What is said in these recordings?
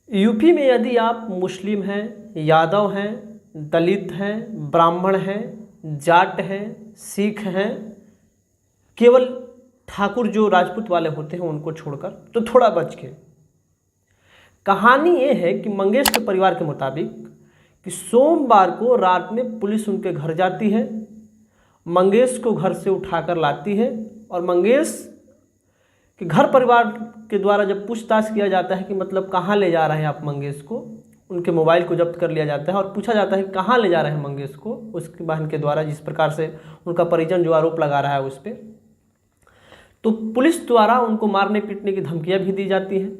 UP में यदि आप मुस्लिम हैं, यादव हैं, दलित हैं, ब्राह्मण हैं, जाट हैं, सिख हैं, केवल ठाकुर जो राजपूत वाले होते हैं उनको छोड़कर, तो थोड़ा बच के। कहानी ये है कि मंगेश के परिवार के मुताबिक कि सोमवार को रात में पुलिस उनके घर जाती है, मंगेश को घर से उठाकर लाती है और मंगेश कि घर परिवार के द्वारा जब पूछताछ किया जाता है कि मतलब कहाँ ले जा रहे हैं आप मंगेश को, उनके मोबाइल को जब्त कर लिया जाता है और पूछा जाता है कहाँ ले जा रहे हैं मंगेश को, उसकी बहन के द्वारा, जिस प्रकार से उनका परिजन जो आरोप लगा रहा है उस पर, तो पुलिस द्वारा उनको मारने पीटने की धमकियाँ भी दी जाती हैं।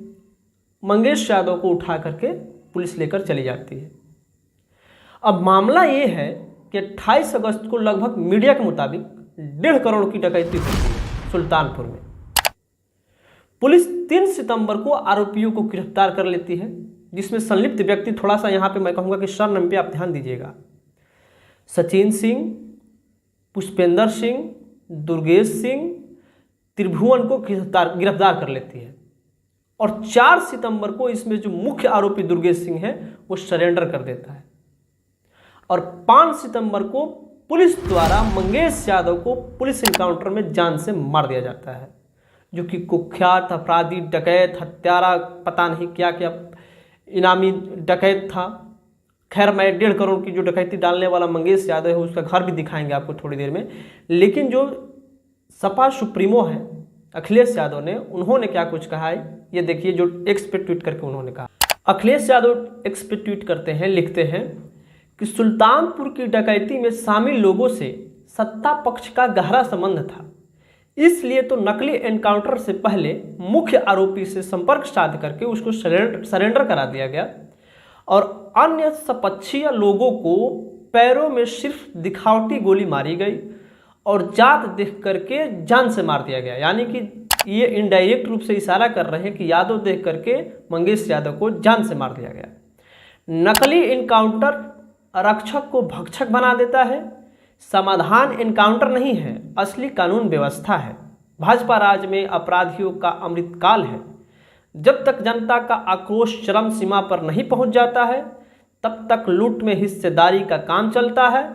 मंगेश यादव को उठा करके पुलिस लेकर चली जाती है। अब मामला ये है कि 28 अगस्त को लगभग मीडिया के मुताबिक 1.5 करोड़ की डकैती हुई है सुल्तानपुर में। पुलिस 3 सितंबर को आरोपियों को गिरफ्तार कर लेती है, जिसमें संलिप्त व्यक्ति, थोड़ा सा यहाँ पे मैं कहूँगा कि सरनेम पे आप ध्यान दीजिएगा, सचिन सिंह, पुष्पेंद्र सिंह, दुर्गेश सिंह, त्रिभुवन को गिरफ्तार कर लेती है। और 4 सितंबर को इसमें जो मुख्य आरोपी दुर्गेश सिंह है वो सरेंडर कर देता है। और 5 सितंबर को पुलिस द्वारा मंगेश यादव को पुलिस इनकाउंटर में जान से मार दिया जाता है, जो कि कुख्यात अपराधी, डकैत, हत्यारा, पता नहीं क्या क्या इनामी डकैत था। खैर, मैं 1.5 करोड़ की जो डकैती डालने वाला मंगेश यादव है उसका घर भी दिखाएंगे आपको थोड़ी देर में। लेकिन जो सपा सुप्रीमो है अखिलेश यादव ने, उन्होंने क्या कुछ कहा है ये देखिए, जो एक्स पे ट्वीट करके उन्होंने कहा। अखिलेश यादव एक्स पे ट्वीट करते हैं, लिखते हैं कि सुल्तानपुर की डकैती में शामिल लोगों से सत्ता पक्ष का गहरा संबंध था, इसलिए तो नकली एनकाउंटर से पहले मुख्य आरोपी से संपर्क साध करके उसको सरेंडर करा दिया गया और अन्य सपक्षीय लोगों को पैरों में सिर्फ दिखावटी गोली मारी गई और जात देख करके जान से मार दिया गया। यानी कि ये इनडायरेक्ट रूप से इशारा कर रहे हैं कि यादव देख करके मंगेश यादव को जान से मार दिया गया। नकली एनकाउंटर रक्षक को भक्षक बना देता है। समाधान एनकाउंटर नहीं है, असली कानून व्यवस्था है। भाजपा राज में अपराधियों का अमृतकाल है। जब तक जनता का आक्रोश चरम सीमा पर नहीं पहुंच जाता है तब तक लूट में हिस्सेदारी का काम चलता है,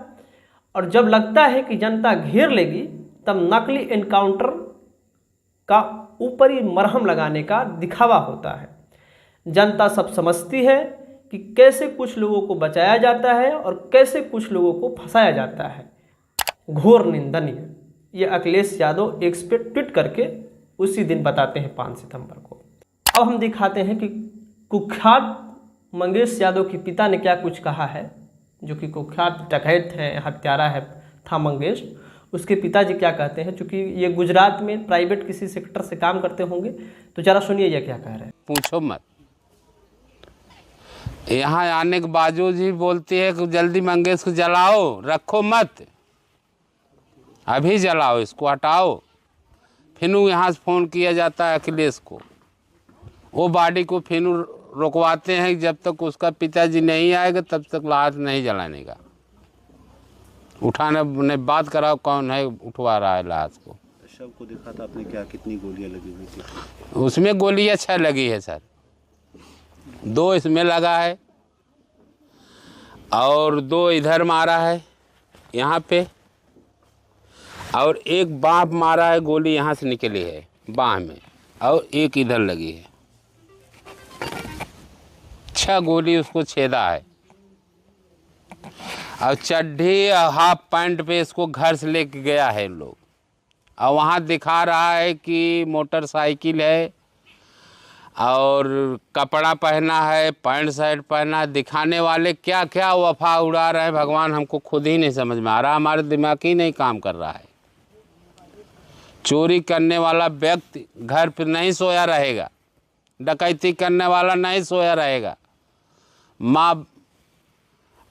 और जब लगता है कि जनता घेर लेगी तब नकली एनकाउंटर का ऊपरी मरहम लगाने का दिखावा होता है। जनता सब समझती है कि कैसे कुछ लोगों को बचाया जाता है और कैसे कुछ लोगों को फंसाया जाता है। घोर निंदनीय, ये अखिलेश यादव एक्स पे ट्वीट करके उसी दिन बताते हैं 5 सितंबर को। अब हम दिखाते हैं कि कुख्यात मंगेश यादव के पिता ने क्या कुछ कहा है, जो कि कुख्यात डकैत है, हत्यारा है था मंगेश। उसके पिताजी क्या कहते हैं, चूँकि ये गुजरात में प्राइवेट किसी सेक्टर से काम करते होंगे, तो जरा सुनिए ये क्या कह रहे हैं। पूछो मत, यहाँ आने के बावजूद ही बोलती है कि जल्दी मंगेश को जलाओ, रखो मत, अभी जलाओ, इसको हटाओ। फिर यहाँ से फ़ोन किया जाता है अखिलेश को, वो बॉडी को फिर रुकवाते हैं, जब तक उसका पिताजी नहीं आएगा तब तक लाश नहीं जलाने का। उठाने ने बात कराओ, कौन है उठवा रहा है लाश को। शव को देखा था आपने, क्या कितनी गोलियां लगी हुई थी? उसमें गोलियां 6 लगी है सर, 2 इसमें लगा है और 2 इधर मारा है यहाँ पे, और एक बाँह मारा है, गोली यहाँ से निकली है बाँह में, और एक इधर लगी है। 6 गोली उसको छेदा है। और चड्ढी हाफ पैंट पे इसको घर से लेके गया है लोग, और वहाँ दिखा रहा है कि मोटरसाइकिल है और कपड़ा पहना है, पैंट शर्ट पहना। दिखाने वाले क्या क्या वफा उड़ा रहे हैं भगवान, हमको खुद ही नहीं समझ में आ रहा, हमारे दिमाग ही नहीं काम कर रहा है। चोरी करने वाला व्यक्ति घर पर नहीं सोया रहेगा, डकैती करने वाला नहीं सोया रहेगा। माँ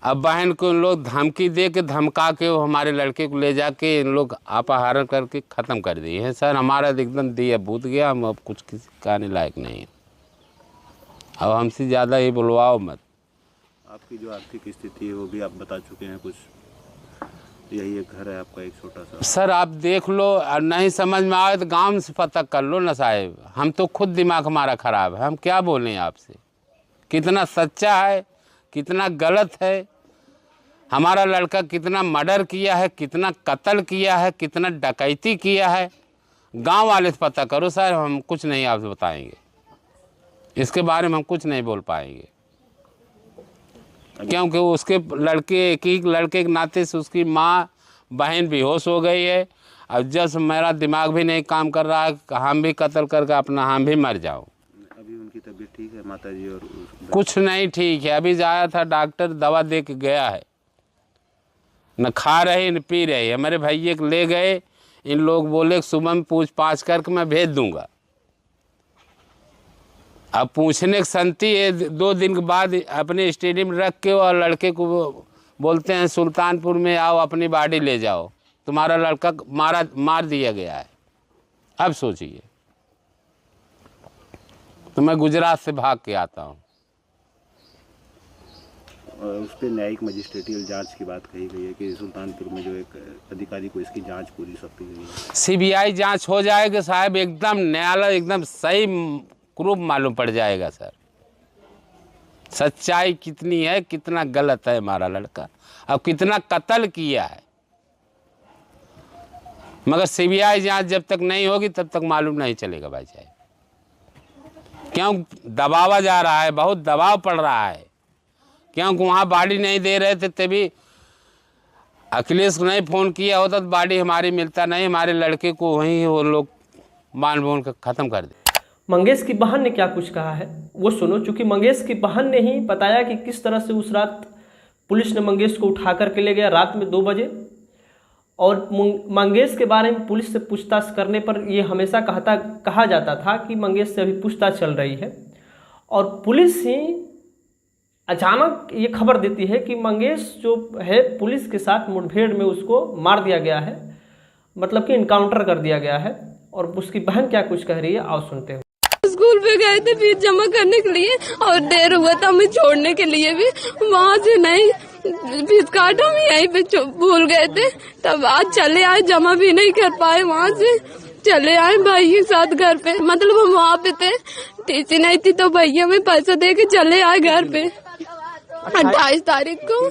अब बहन को इन लोग धमकी दे के धमका के वो हमारे लड़के को ले जाके इन लोग अपहरण करके ख़त्म कर दिए हैं। सर हमारा एकदम दिया भूत गया, हम अब कुछ किसी कहने लायक नहीं है। अब हमसे ज़्यादा ये बुलवाओ मत। आपकी जो आर्थिक स्थिति है वो भी आप बता चुके हैं कुछ, यही एक घर है आपका एक छोटा सा। सर आप देख लो, और नहीं समझ में आए तो गाँव से पता कर लो ना साहिब, हम तो खुद दिमाग हमारा ख़राब है, हम क्या बोलें आपसे। कितना सच्चा है, कितना गलत है। हमारा लड़का कितना मर्डर किया है, कितना कत्ल किया है, कितना डकैती किया है, गांव वाले से पता करो सर। हम कुछ नहीं आपसे बताएंगे, इसके बारे में हम कुछ नहीं बोल पाएंगे, क्योंकि उसके लड़के एक ही लड़के के नाते से उसकी माँ बहन बेहोश हो गई है। अब जब मेरा दिमाग भी नहीं काम कर रहा है, हम भी कत्ल करके अपना हम भी मर जाऊँ। अभी उनकी तबीयत ठीक है माता जी? और कुछ नहीं ठीक है, अभी जाया था डॉक्टर, दवा दे के गया है, न खा रहे न पी रहे है। मेरे भैया को ले गए, इन लोग बोले सुबह में पूछ पाछ करके मैं भेज दूंगा। अब पूछने की संति है, 2 दिन के बाद अपने स्टेडियम में रख के और लड़के को बोलते हैं सुल्तानपुर में आओ, अपनी बॉडी ले जाओ, तुम्हारा लड़का मार दिया गया है। अब सोचिए, तो मैं गुजरात से भाग के आता हूँ। उस पर न्यायिक मजिस्ट्रेटियल जांच की बात कही गई है कि सुल्तानपुर में जो एक अधिकारी को इसकी जांच पूरी सौंपी गई है। सीबीआई जांच हो जाएगी साहब, एकदम न्यायालय एकदम सही क्रूप मालूम पड़ जाएगा सर, सच्चाई कितनी है, कितना गलत है हमारा लड़का, अब कितना कत्ल किया है। मगर सीबीआई जांच जब तक नहीं होगी तब तक मालूम नहीं चलेगा भाई साहब, क्यों दबावा जा रहा है, बहुत दबाव पड़ रहा है। क्योंकि वहाँ बॉडी नहीं दे रहे थे, तभी अखिलेश को नहीं फ़ोन किया होता तो बॉडी हमारी मिलता नहीं, हमारे लड़के को वहीं वो लोग मान बोल कर ख़त्म कर दे। मंगेश की बहन ने क्या कुछ कहा है वो सुनो। चूँकि मंगेश की बहन ने ही बताया कि किस तरह से उस रात पुलिस ने मंगेश को उठा कर के ले गया रात में 2 बजे, और मंगेश के बारे में पुलिस से पूछताछ करने पर ये हमेशा कहा जाता था कि मंगेश से अभी पूछताछ चल रही है, और पुलिस ही अचानक ये खबर देती है कि मंगेश जो है पुलिस के साथ मुठभेड़ में उसको मार दिया गया है, मतलब कि इनकाउंटर कर दिया गया है। और उसकी बहन क्या कुछ कह रही है आओ सुनते हैं। स्कूल पे गए थे फीस जमा करने के लिए और देर हुआ था हमें छोड़ने के लिए भी, वहाँ से नहीं फीस काटा, हम यहीं पे भूल गए थे। तब आज चले आए, जमा भी नहीं कर पाए, वहाँ से चले आए भाई के साथ घर पे। मतलब हम वहाँ पे थे, टीसी नहीं थी तो भैया में पैसा दे के चले आए घर पे 28 तारीख को।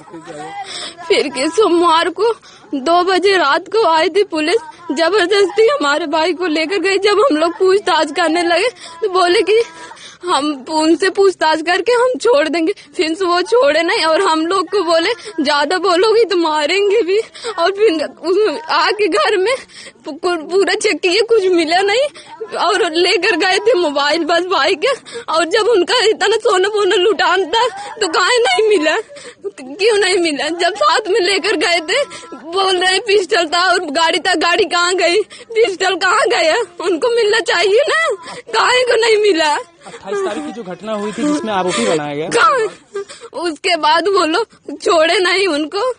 फिर के सोमवार को 2 बजे रात को आई थी पुलिस, जबरदस्ती हमारे भाई को लेकर गई। जब हम लोग पूछताछ करने लगे तो बोले कि हम उनसे पूछताछ करके हम छोड़ देंगे, फिर से वो छोड़े नहीं और हम लोग को बोले ज्यादा बोलोगी तो मारेंगे भी। और फिर आके घर में पूरा चेक किए, कुछ मिला नहीं और लेकर गए थे मोबाइल बस भाई के। और जब उनका इतना सोना वोना लुटान था तो काहे नहीं मिला, क्यों नहीं मिला? जब साथ में लेकर गए थे बोल रहे पिस्टल था और गाड़ी था, गाड़ी कहाँ गई, पिस्टल कहाँ गया, उनको मिलना चाहिए ना, काहे को नहीं मिला? 28 तारीख की जो घटना हुई थी जिसमें आरोपी बनाया गया, कहाँ? उसके बाद वो लोग छोड़े नहीं, उनको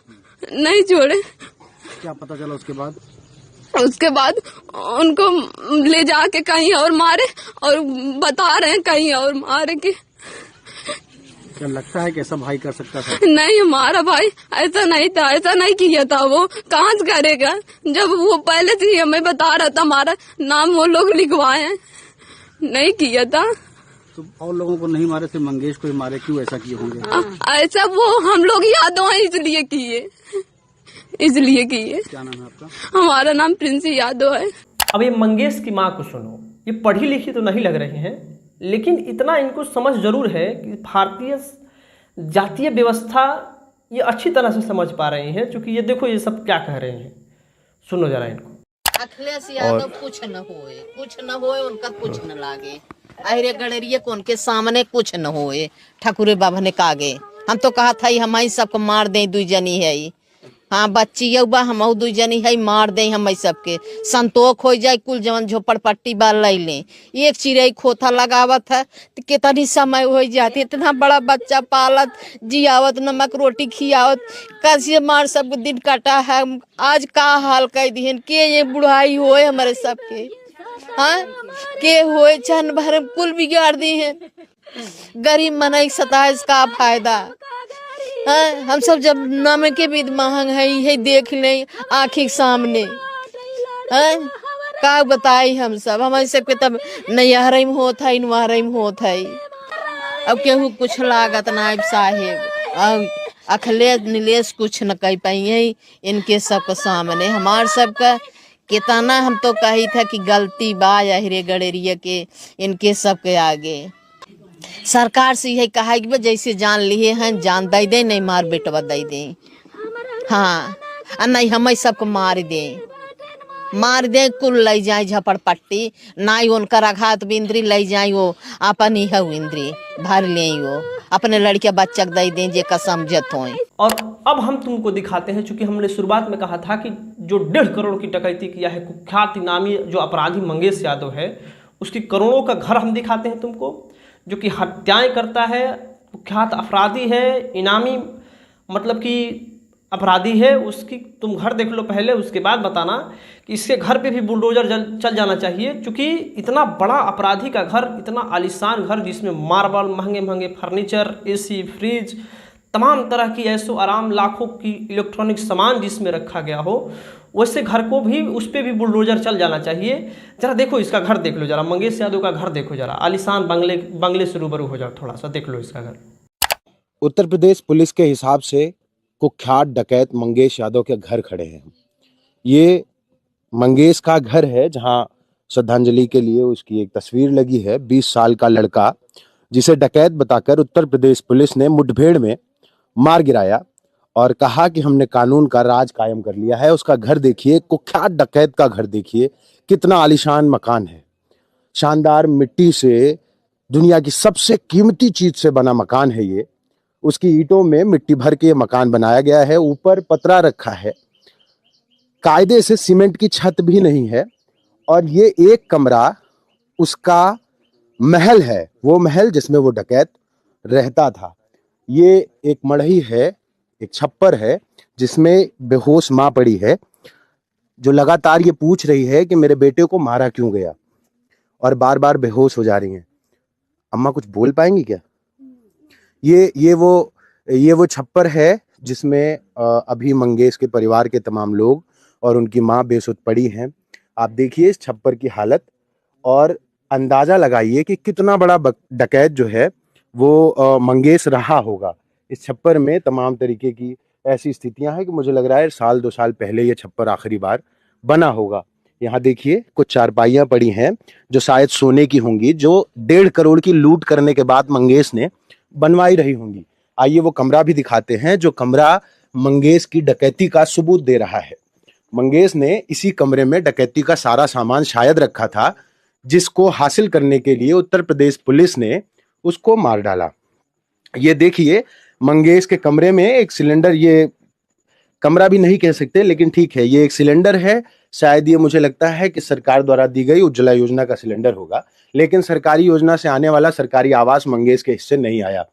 नहीं छोड़े। क्या पता चला उसके बाद? उसके बाद उनको ले जाके कहीं और मारे और बता रहे हैं कहीं और मारे के। क्या लगता है कि ऐसा भाई कर सकता था? नहीं, हमारा भाई ऐसा नहीं था, ऐसा नहीं किया था। वो कहाँ से करेगा जब वो पहले से ही हमें बता रहा था, हमारा नाम वो लोग लिखवाए हैं, नहीं किया था। तो और लोगों को नहीं मारे थे, मंगेश को ही मारे, क्यों ऐसा किए होंगे? ऐसा वो हम लोग यादों है इसलिए किए, इसलिए किए। क्या नाम है आपका? हमारा नाम प्रिंस यादव है। अब ये मंगेश की माँ को सुनो, ये पढ़ी लिखी तो नहीं लग रही हैं, लेकिन इतना इनको समझ जरूर है कि भारतीय जातीय व्यवस्था ये अच्छी तरह से समझ पा रही हैं, क्योंकि ये देखो ये सब क्या कह रहे हैं, सुनो जरा इनको। अखिलेश यादव कुछ न होए उनका कुछ न लागे, अरे गणरिये को उनके सामने कुछ न होए, ठाकुरे बाबा ने कागे। हम तो कहा था हम ही सबको मार दें, 2 जनी है, हाँ बच्ची बा हम 2 जनी है, मार दें हम सबके, संतोष हो जाए, कुल जवन झोपड़पट्टी बाल ले लें। एक चिड़ै खोथा लगावत है तो कितनी समय हो जाती, इतना बड़ा बच्चा पालत जियावत, नमक रोटी खियावत, कैसे मार सब दिन कटा है। आज का हाल कह दिहन के ये बुढ़ाई होए हमारे सबके, हाँ के होए छन भर कुल बिगाड़ दी है। गरीब मनई सताइस का फायदा, हाँ हम सब जब नमक के भी महंग है देख लें आँखी सामने, हाँ का बताई हम सब, हमारे सबके तब नैहर में होत है, इनवार में होत है। अब केहू कुछ लागत नायब साहेब अब अखिलेश नीलेश कुछ न कह पाइए इनके सबके सामने। हमार सबका कितना हम तो कही था कि गलती बा अहिरे गड़ेरिया के इनके सबके आगे। सरकार से यही कहा कि जैसे जान लिए हैं जान दे दे, नहीं मार बेटवा दे दे। हाँ नहीं हम सबको मार दे कुल ले जाए झपड़पट्टी नाई उनकर आघात बिंद्री ले जाए वो अपन ही है इंद्री भर ले वो अपने लड़के बच्चा दे दें जे का समझत हो। और अब हम तुमको दिखाते हैं, चूंकि हमने शुरुआत में कहा था कि जो 1.5 करोड़ की डकैती किया है कुख्यात इनामी जो अपराधी मंगेश यादव है, उसकी करोड़ों का घर हम दिखाते हैं तुमको, जो कि हत्याएं करता है, कुख्यात अपराधी है, इनामी मतलब कि अपराधी है। उसकी तुम घर देख लो पहले, उसके बाद बताना कि इसके घर पे भी बुलडोजर चल जाना चाहिए, क्योंकि इतना बड़ा अपराधी का घर, इतना आलीशान घर जिसमें मार्बल, महंगे महंगे फर्नीचर, एसी, फ्रिज, तमाम तरह की ऐसो आराम, लाखों की इलेक्ट्रॉनिक सामान जिसमें रखा गया हो, वैसे घर को भी उस पर भी बुलडोजर चल जाना चाहिए। जरा देखो इसका घर देख लो, जरा मंगेश यादव का घर देखो, जरा आलीशान बंगले से रूबरू हो जाओ, थोड़ा सा देख लो इसका घर। उत्तर प्रदेश पुलिस के हिसाब से कुख्यात डकैत मंगेश यादव के घर खड़े हैं। ये मंगेश का घर है जहां श्रद्धांजलि के लिए उसकी एक तस्वीर लगी है। 20 साल का लड़का जिसे डकैत बताकर उत्तर प्रदेश पुलिस ने मुठभेड़ में मार गिराया और कहा कि हमने कानून का राज कायम कर लिया है। उसका घर देखिए, कुख्यात डकैत का घर देखिए, कितना आलीशान मकान है। शानदार मिट्टी से, दुनिया की सबसे कीमती चीज से बना मकान है ये। उसकी ईंटों में मिट्टी भर के मकान बनाया गया है, ऊपर पतरा रखा है, कायदे से सीमेंट की छत भी नहीं है। और ये एक कमरा उसका महल है, वो महल जिसमें वो डकैत रहता था। ये एक मढ़ई है, एक छप्पर है जिसमें बेहोश माँ पड़ी है, जो लगातार ये पूछ रही है कि मेरे बेटे को मारा क्यों गया, और बार बार बेहोश हो जा रही हैं। अम्मा कुछ बोल पाएंगी क्या? ये वो छप्पर है जिसमें अभी मंगेश के परिवार के तमाम लोग और उनकी माँ बेसुध पड़ी हैं। आप देखिए इस छप्पर की हालत और अंदाजा लगाइए कि कितना बड़ा डकैत जो है वो मंगेश रहा होगा। इस छप्पर में तमाम तरीके की ऐसी स्थितियां हैं कि मुझे लग रहा है 1-2 साल पहले ये छप्पर आखिरी बार बना होगा। यहाँ देखिए कुछ चारपाइयां पड़ी हैं जो शायद सोने की होंगी, जो 1.5 करोड़ की लूट करने के बाद मंगेश ने बनवाई रही होंगी। आइए वो कमरा भी दिखाते हैं, जो कमरा मंगेश की डकैती का सबूत दे रहा है। मंगेश ने इसी कमरे में डकैती का सारा सामान शायद रखा था, जिसको हासिल करने के लिए उत्तर प्रदेश पुलिस ने उसको मार डाला। ये देखिए मंगेश के कमरे में एक सिलेंडर, ये कमरा भी नहीं कह सकते लेकिन ठीक है, ये एक सिलेंडर है। शायद ये मुझे लगता है कि सरकार द्वारा दी गई उज्ज्वला योजना का सिलेंडर होगा, लेकिन सरकारी योजना से आने वाला सरकारी आवास मंगेश के हिस्से नहीं आया।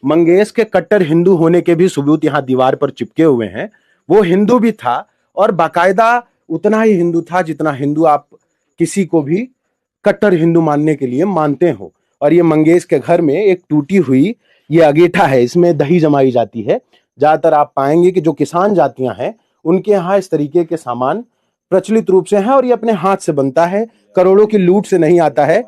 मंगेश के कट्टर हिंदू होने के भी सबूत यहाँ दीवार पर चिपके हुए हैं। वो हिंदू भी था और बाकायदा उतना ही हिंदू था जितना हिंदू आप किसी को भी कट्टर हिंदू मानने के लिए मानते हो। और ये मंगेश के घर में एक टूटी हुई ये अगेठा है, इसमें दही जमाई जाती है। ज्यादातर आप पाएंगे कि जो किसान जातियां हैं उनके यहाँ इस तरीके के सामान प्रचलित रूप से हैं और ये अपने हाथ से बनता है, करोड़ों की लूट से नहीं आता है।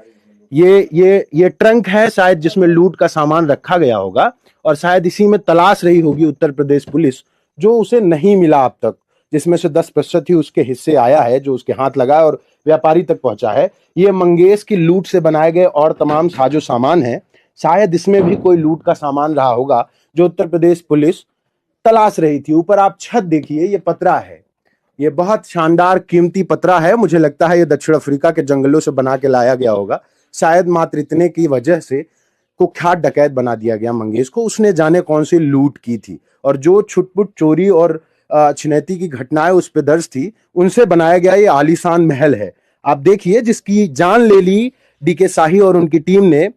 ये ट्रंक है शायद जिसमें लूट का सामान रखा गया होगा और शायद इसी में तलाश रही होगी उत्तर प्रदेश पुलिस, जो उसे नहीं मिला अब तक, जिसमें से 10% ही उसके हिस्से आया है, जो उसके हाथ लगा और व्यापारी तक पहुंचा है। ये मंगेश की लूट से बनाए गए और तमाम साजो सामान है, शायद इसमें भी कोई लूट का सामान रहा होगा जो उत्तर प्रदेश पुलिस तलाश रही थी। ऊपर आप छत देखिए, ये पतरा है, ये बहुत शानदार कीमती पतरा है। मुझे लगता है ये दक्षिण अफ्रीका के जंगलों से बना के लाया गया होगा। शायद मात्र इतने की वजह से कुख्यात डकैत बना दिया गया मंगेश को। उसने जाने कौन सी लूट की थी और जो छुटपुट चोरी और छिनैती की घटनाएं उस पर दर्ज थी, उनसे बनाया गया ये आलीशान महल है। आप देखिए जिसकी जान ले ली डीके शाही और उनकी टीम ने।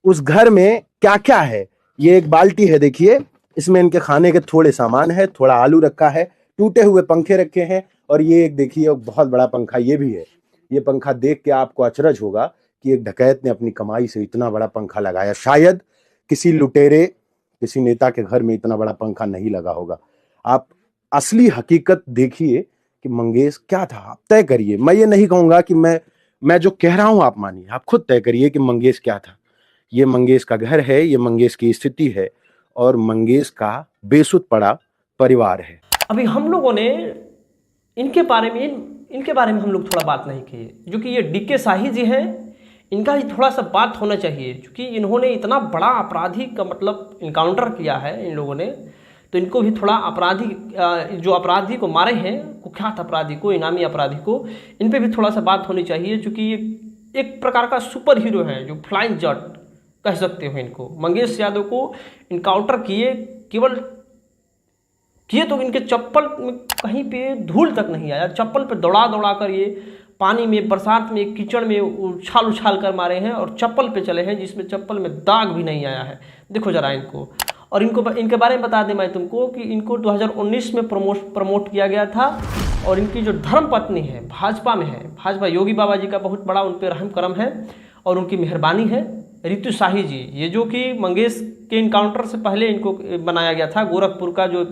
उस घर में क्या क्या है, ये एक बाल्टी है देखिए, इसमें इनके खाने के थोड़े सामान है, थोड़ा आलू रखा है, टूटे हुए पंखे रखे हैं और ये एक देखिए बहुत बड़ा पंखा ये भी है। ये पंखा देख के आपको अचरज होगा कि एक डकैत ने अपनी कमाई से इतना बड़ा पंखा लगाया। शायद किसी लुटेरे, किसी नेता के घर में इतना बड़ा पंखा नहीं लगा होगा। आप असली हकीकत देखिए कि मंगेश क्या था, आप तय करिए। मैं ये नहीं कहूंगा कि मैं जो कह रहा हूं आप मानिए, आप खुद तय करिए कि मंगेश क्या था। ये मंगेश का घर है, ये मंगेश की स्थिति है और मंगेश का बेसुध पड़ा परिवार है। अभी हम लोगों ने इनके बारे में हम लोग थोड़ा बात नहीं किए, जो कि ये डीके शाही जी हैं, इनका ही थोड़ा सा बात होना चाहिए, क्योंकि इन्होंने इतना बड़ा आपराधी का मतलब इनकाउंटर किया है इन लोगों ने, तो इनको भी थोड़ा जो अपराधी को मारे हैं, कुख्यात अपराधी को, इनामी अपराधी को, इन पे भी थोड़ा सा बात होनी चाहिए, क्योंकि ये एक प्रकार का सुपर हीरो है, जो फ्लाइंग जट कह सकते हो इनको। मंगेश यादव को इनकाउंटर किए तो इनके चप्पल में कहीं पे धूल तक नहीं आया, चप्पल पे दौड़ा दौड़ा कर ये पानी में, बरसात में, कीचड़ में उछाल कर मारे हैं और चप्पल पे चले हैं, जिसमें चप्पल में दाग भी नहीं आया है। देखो जरा इनको। और इनके बारे में बता दें मैं तुमको कि इनको 2019 में प्रमोट किया गया था, और इनकी जो धर्म पत्नी है भाजपा में है, भाजपा योगी बाबा जी का बहुत बड़ा उन पर रहम करम है और उनकी मेहरबानी है। रितु शाही जी, ये जो कि मंगेश के इनकाउंटर से पहले इनको बनाया गया था, गोरखपुर का जो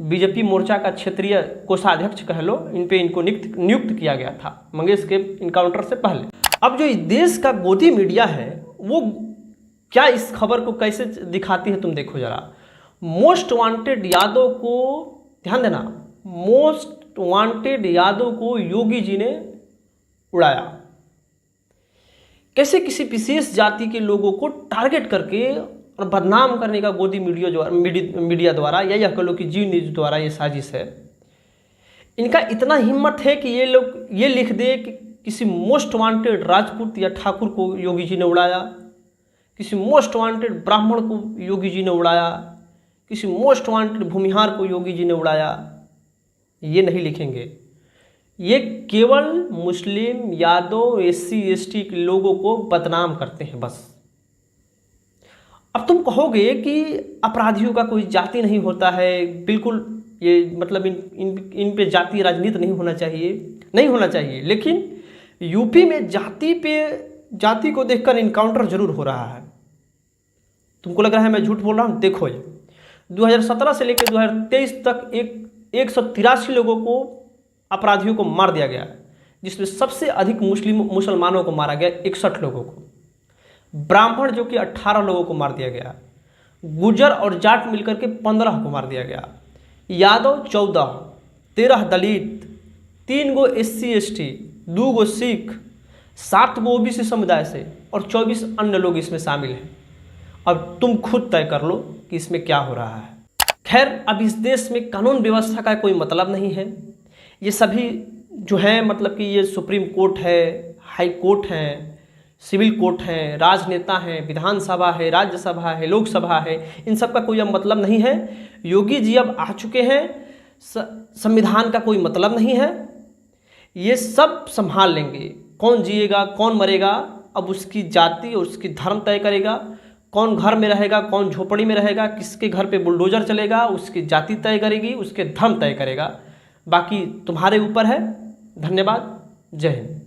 बीजेपी मोर्चा का क्षेत्रीय कोषाध्यक्ष कह लो, इनको नियुक्त किया गया था मंगेश के इनकाउंटर से पहले। अब जो इस देश का गोदी मीडिया है वो क्या इस खबर को कैसे दिखाती है, तुम देखो जरा। मोस्ट वांटेड यादव को, ध्यान देना, मोस्ट वांटेड यादव को योगी जी ने उड़ाया। कैसे किसी विशेष जाति के लोगों को टारगेट करके और बदनाम करने का गोदी मीडिया द्वारा, या यह कह लो कि जी न्यूज द्वारा ये साजिश है। इनका इतना हिम्मत है कि ये लोग ये लिख दे कि किसी मोस्ट वांटेड राजपूत या ठाकुर को योगी जी ने उड़ाया, किसी मोस्ट वांटेड ब्राह्मण को योगी जी ने उड़ाया, किसी मोस्ट वांटेड भूमिहार को योगी जी ने उड़ाया। ये नहीं लिखेंगे, ये केवल मुस्लिम, यादव, SC ST के लोगों को बदनाम करते हैं बस। अब तुम कहोगे कि अपराधियों का कोई जाति नहीं होता है, बिल्कुल ये मतलब इन पे जाति राजनीति नहीं होना चाहिए, लेकिन यूपी में जाति को देखकर इनकाउंटर जरूर हो रहा है। तुमको लग रहा है मैं झूठ बोल रहा हूँ? देखो, ये 2017 से लेकर 2023 तक 183 लोगों को, अपराधियों को मार दिया गया, जिसमें सबसे अधिक मुसलमानों को मारा गया 61 लोगों को, ब्राह्मण जो कि 18 लोगों को मार दिया गया, गुर्जर और जाट मिलकर के 15 को मार दिया गया, यादव 14, 13 दलित, 3 गो SC ST, 2 गो सिख, 7 गो OBC समुदाय से और 24 अन्य लोग इसमें शामिल हैं। अब तुम खुद तय कर लो कि इसमें क्या हो रहा है। खैर, अब इस देश में कानून व्यवस्था का कोई मतलब नहीं है। ये सभी जो हैं, मतलब कि ये सुप्रीम कोर्ट है, हाई कोर्ट है, सिविल कोर्ट है, राजनेता हैं, विधानसभा है, राज्यसभा है, लोकसभा है, इन सब का कोई अब मतलब नहीं है। योगी जी अब आ चुके हैं, संविधान का कोई मतलब नहीं है, ये सब संभाल लेंगे। कौन जिएगा कौन मरेगा अब उसकी जाति और उसकी धर्म तय करेगा, कौन घर में रहेगा कौन झोपड़ी में रहेगा, किसके घर पे बुलडोजर चलेगा उसकी जाति तय करेगी, उसके धर्म तय करेगा, बाकी तुम्हारे ऊपर है। धन्यवाद, जय हिंद।